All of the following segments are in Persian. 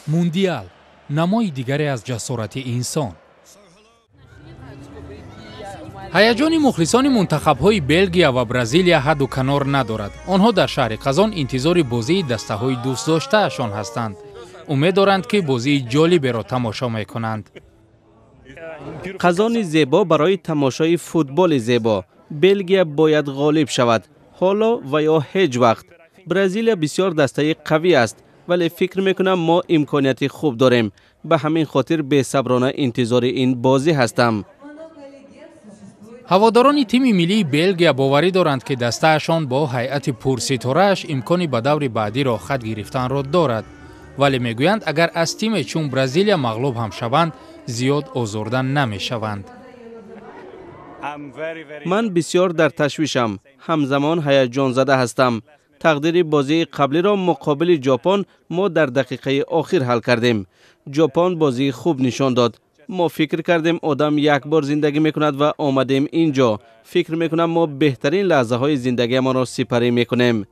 موندیال نمای دیگری از جسارت انسان. هیجان مخلصان منتخب‌های بلژیا و برزیلیا حد و کنار ندارد. آنها در شهر قزان انتظار بازی دسته‌های دوست داشته‌شان هستند. امید دارند که بازی جالبی را تماشا می‌کنند. قزان زیبا برای تماشای فوتبال زیبا. بلژیا باید غالب شود. حالا و یا هیچ وقت. برزیلیا بسیار دسته قوی است، ولی فکر میکنم ما امکانیت خوب داریم. به همین خاطر بی‌صبرانه انتظار این بازی هستم. هواداران تیم ملی بلژیا باوری دارند که دسته‌شان با هیئت پرستاره‌اش امکانی به دور بعدی را خط گرفتن را دارد، ولی میگویند اگر از تیم چون برزیلیا مغلوب هم شوند زیاد آزرده نمیشوند. من بسیار در تشویشم، همزمان هیجان زده هستم. تقدیر بازی قبلی را مقابل ژاپن ما در دقیقه آخر حل کردیم. ژاپن بازی خوب نشان داد. ما فکر کردیم آدم یک بار زندگی میکند و آمدیم اینجا. فکر میکنم ما بهترین لحظه های زندگی ما را سپری میکنیم.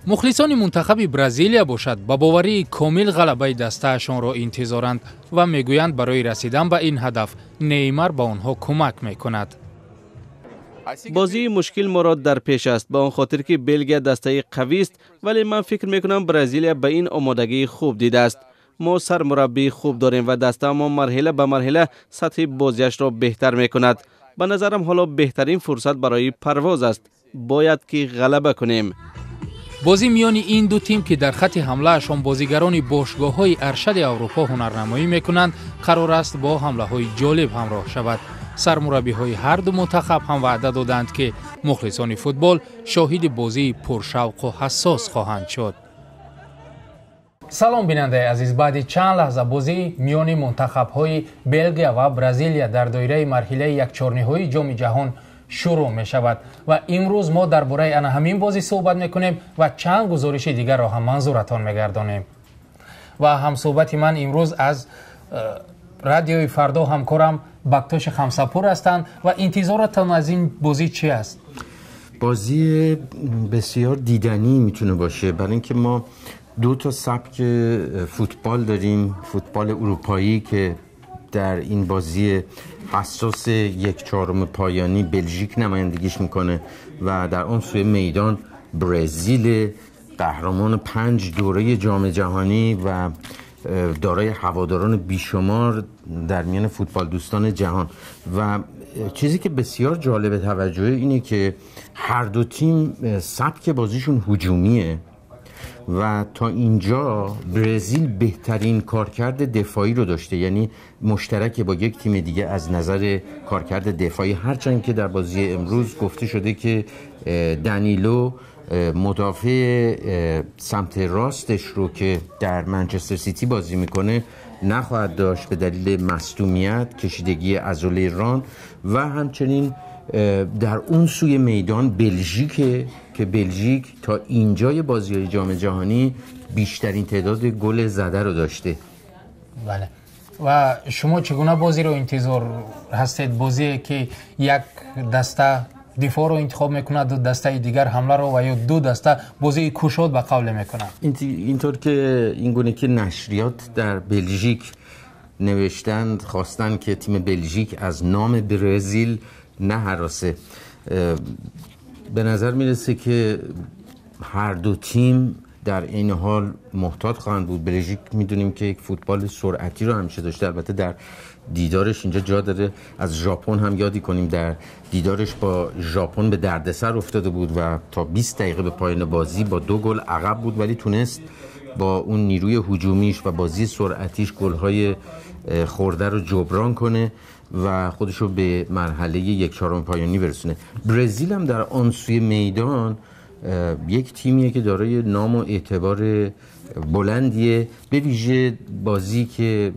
مخلصان منتخب برزیلیا باشد با باوری کامل غلبه دسته‌شان را انتظارند و میگویند برای رسیدن به این هدف نیمار به آنها کمک میکند. بازی مشکل ما را در پیش است، به آن خاطر که بلژیا دسته قوی است، ولی من فکر میکنم برزیلیا به این آمادگی خوب دیده است. ما سرمربی خوب داریم و دسته ما مرحله به مرحله سطح بازیش را بهتر میکند. به نظرم حالا بهترین فرصت برای پرواز است. باید که غلبه کنیم. بازی میان این دو تیم که در خط حمله‌شان بازیگران باشگاه‌های ارشد اروپا هنرنمایی میکنند قرار است با حمله‌های جالب همراه شود. سرمربی‌های هر دو منتخب هم وعده دادند که مخلصان فوتبال شاهد بازی پرشوق و حساس خواهند شد. سلام بیننده عزیز، بعد چند لحظه بازی میان منتخب‌های بلژیا و برزیلیا در دایره مرحله یک‌چهارم‌های جام جهان شروع می شود و امروز ما درباره همین بازی صحبت میکنیم و چند گزارش دیگر را هم منظورتان میگردانیم. و هم صحبت من امروز از رادیوی فردا همکارم بکتاش خمسه‌پور هستند و انتظارتان از این بازی چی است؟ بازی بسیار دیدنی میتونه باشه، برای اینکه ما دو تا سبک فوتبال داریم. فوتبال اروپایی که در این بازی حساس یک چهارم پایانی بلژیک نمایندگیش میکنه و در اون سوی میدان برزیل قهرمان 5 دوره جام جهانی و دارای هواداران بیشمار در میان فوتبال دوستان جهان. و چیزی که بسیار جالب توجهه اینه که هر دو تیم سبک بازیشون هجومیه و تا اینجا برزیل بهترین کارکرد دفاعی رو داشته، یعنی مشترک با یک تیم دیگه از نظر کارکرد دفاعی، هرچند که در بازی امروز گفته شده که دنیلو مدافع سمت راستش رو که در منچستر سیتی بازی میکنه نخواهد داشت به دلیل مصدومیت، کشیدگی عضله ران و همچنین در اون سوی میدان بلژیک که بلژیک تا اینجای بازی‌های جام جهانی بیشترین تعداد گل زده رو داشته. بله. و شما چگونه بازی رو انتظار هستید؟ بازی که یک دسته دفاع رو انتخاب میکند، دو دسته دیگر حمله رو و یا دو دسته بازی کوشاد به قول میکنند. اینطور که اینگونه که نشریات در بلژیک نوشتند، خواستن که تیم بلژیک از نام برزیل نه هراسه. به نظر میرسه که هر دو تیم در این حال محتاط خواهند بود. بلژیک میدونیم که یک فوتبال سرعتی رو همیشه داشته، البته در دیدارش اینجا جا داره از ژاپن هم یادی کنیم، در دیدارش با ژاپن به دردسر افتاده بود و تا 20 دقیقه به پایان بازی با 2 گل عقب بود، ولی تونست با اون نیروی هجومیش و بازی سرعتیش گل‌های خورده رو جبران کنه و خودشو به مرحله یک چهارم پایانی برسونه. برزیل هم در آن سوی میدان یک تیمیه که دارای نام و اعتبار بلندیه، به ویژه بازی که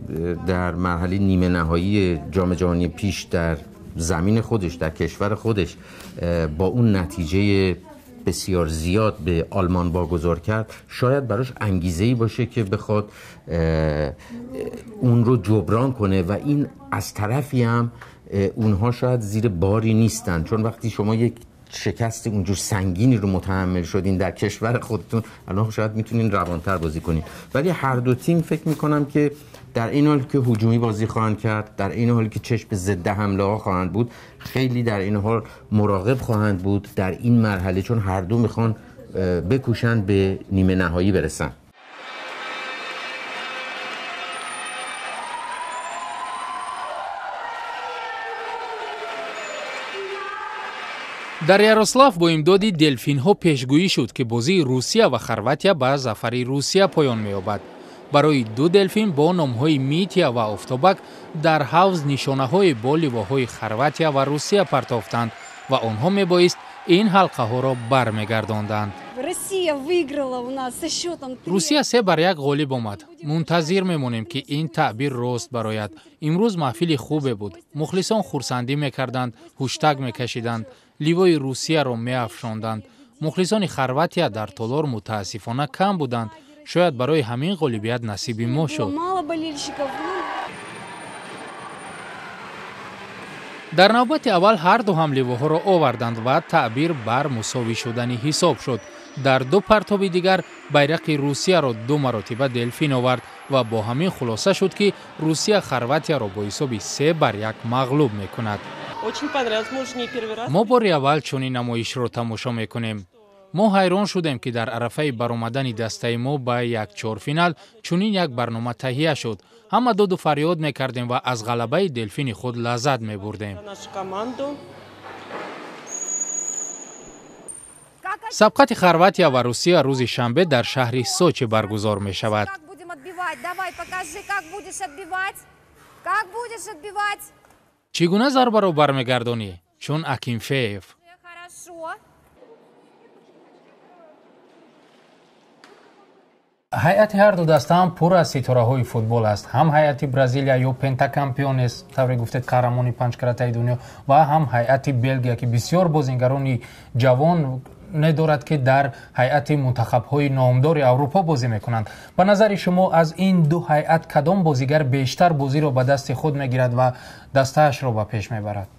در مرحله نیمه نهایی جام جهانی پیش در زمین خودش در کشور خودش با اون نتیجه بسیار زیاد به آلمان واگذار کرد، شاید براش انگیزه‌ای باشه که بخواد اون رو جبران کنه و این از طرفی هم اونها شاید زیر باری نیستن، چون وقتی شما یک شکست اونجور سنگینی رو متحمل شدین در کشور خودتون، الان شاید میتونین روانتر بازی کنین. ولی هر دو تیم فکر میکنم که در این حال که هجومی بازی خواهند کرد، در این حال که چشم به ضد حمله ها خواهند بود، خیلی در این حال مراقب خواهند بود در این مرحله، چون هر دو میخوان بکوشن به نیمه نهایی برسن. дар Ярослав бо имдоди делфинҳо пешгӯӣ шуд ки бозии Русия ва Хорватия ба зафари Русия поён меёбад. барои ду делфин бо номҳои Митя ва Офтобак дар ҳавз нишонаҳое бо ливоҳои Хорватия ва Русия партофтанд ва онҳо мебоист ин ҳалқаҳоро бармегардонданд. Русия 3-1 ғолиб омад. Мунтазир мемонем ки ин таъбир рост барояд. имрӯз маҳфили хубе буд. мухлисон хурсандӣ мекарданд, ҳуштаг мекашиданд, ливои Русияро меафшонданд. мухлисони Хорватия дар толор мутаассифона кам буданд. шояд барои ҳамин ғолибият насиби мо шуд. дар навбати аввал ҳар ду ҳам ливоҳоро оварданд ва таъбир бар мусовӣ шудани ҳисоб шуд. дар ду партоби дигар байрақи Русияро 2 маротиба делфин овард ва бо ҳамин хулоса шуд ки Русия Хорватияро бо ҳисоби 3-1 мағлуб мекунад. мо бори аввал чунин намоишро тамошо мекунем. мо ҳайрон шудем ки дар арафаи баромадани дастаи мо ба якчорфинал чунин як барнома таҳия шуд. ҳама дуду фарёд мекардем ва аз ғалабаи делфини худ лаззат мебурдем. сабқати Хорватия ва Русия рӯзи шанбе дар шаҳри Сочи баргузор мешавад. чӣ гуна зарбаро бармегардонӣ? чун Акинфеев. ҳайати ҳар ду даста ҳам пур аз ситораҳои футбол аст. ҳам ҳайати Бразилия ё пентакампионес, тавре гуфтед қаҳрамони панҷкаратаи дунё, ва ҳам ҳайати Белгия ки бисёр бозингарони ҷавон недорад ки дар ҳайати мунтахабҳои номдори Аврупо бозӣ мекунанд. ба назари шумо аз ин ду ҳайат кадом бозигар бештар бозиро ба дасти худ мегирад ва дастаашро ба пеш мебарад؟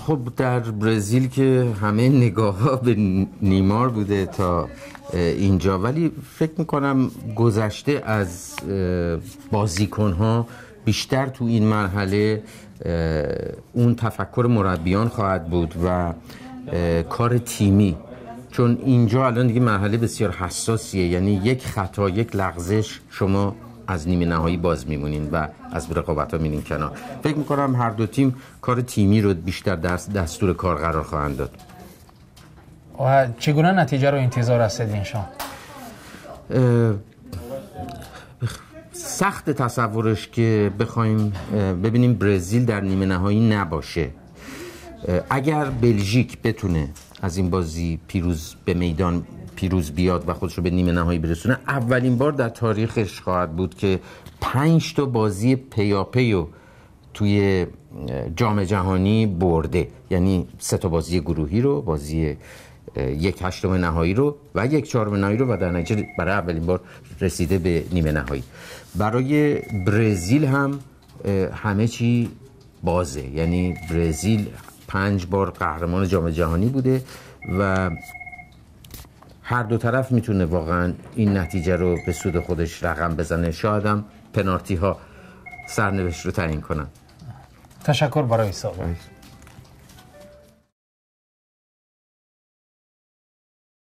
خب در برزیل که همه نگاه ها به نیمار بوده تا اینجا، ولی فکر میکنم گذشته از بازیکن ها بیشتر تو این مرحله اون تفکر مربیان خواهد بود و کار تیمی، چون اینجا الان دیگه مرحله بسیار حساسیه، یعنی یک خطا، یک لغزش شما از نیمه نهایی باز میمونین و از رقابت‌ها میرین کنار. فکر میکنم هر دو تیم کار تیمی رو بیشتر دستور کار قرار خواهند داد. و چگونه نتیجه رو انتظار هستید اینشان؟ سخت تصورش که بخوایم ببینیم برزیل در نیمه نهایی نباشه. اگر بلژیک بتونه از این بازی پیروز بیاد و خودش رو به نیمه نهایی برسونه، اولین بار در تاریخش خواهد بود که 5 تا بازی پیاپی توی جام جهانی برده، یعنی 3 تا بازی گروهی رو، بازی 1/8 نهایی رو و 1/4 نهایی رو، و در نتیجه برای اولین بار رسیده به نیمه نهایی. برای برزیل هم همه چی بازه، یعنی برزیل 5 بار قهرمان جام جهانی بوده و هر دو طرف میتونه واقعا این نتیجه رو به سود خودش رقم بزنه. شاید هم پنالتی ها سرنوشت رو تعیین کنن. تشکر برای صحبت.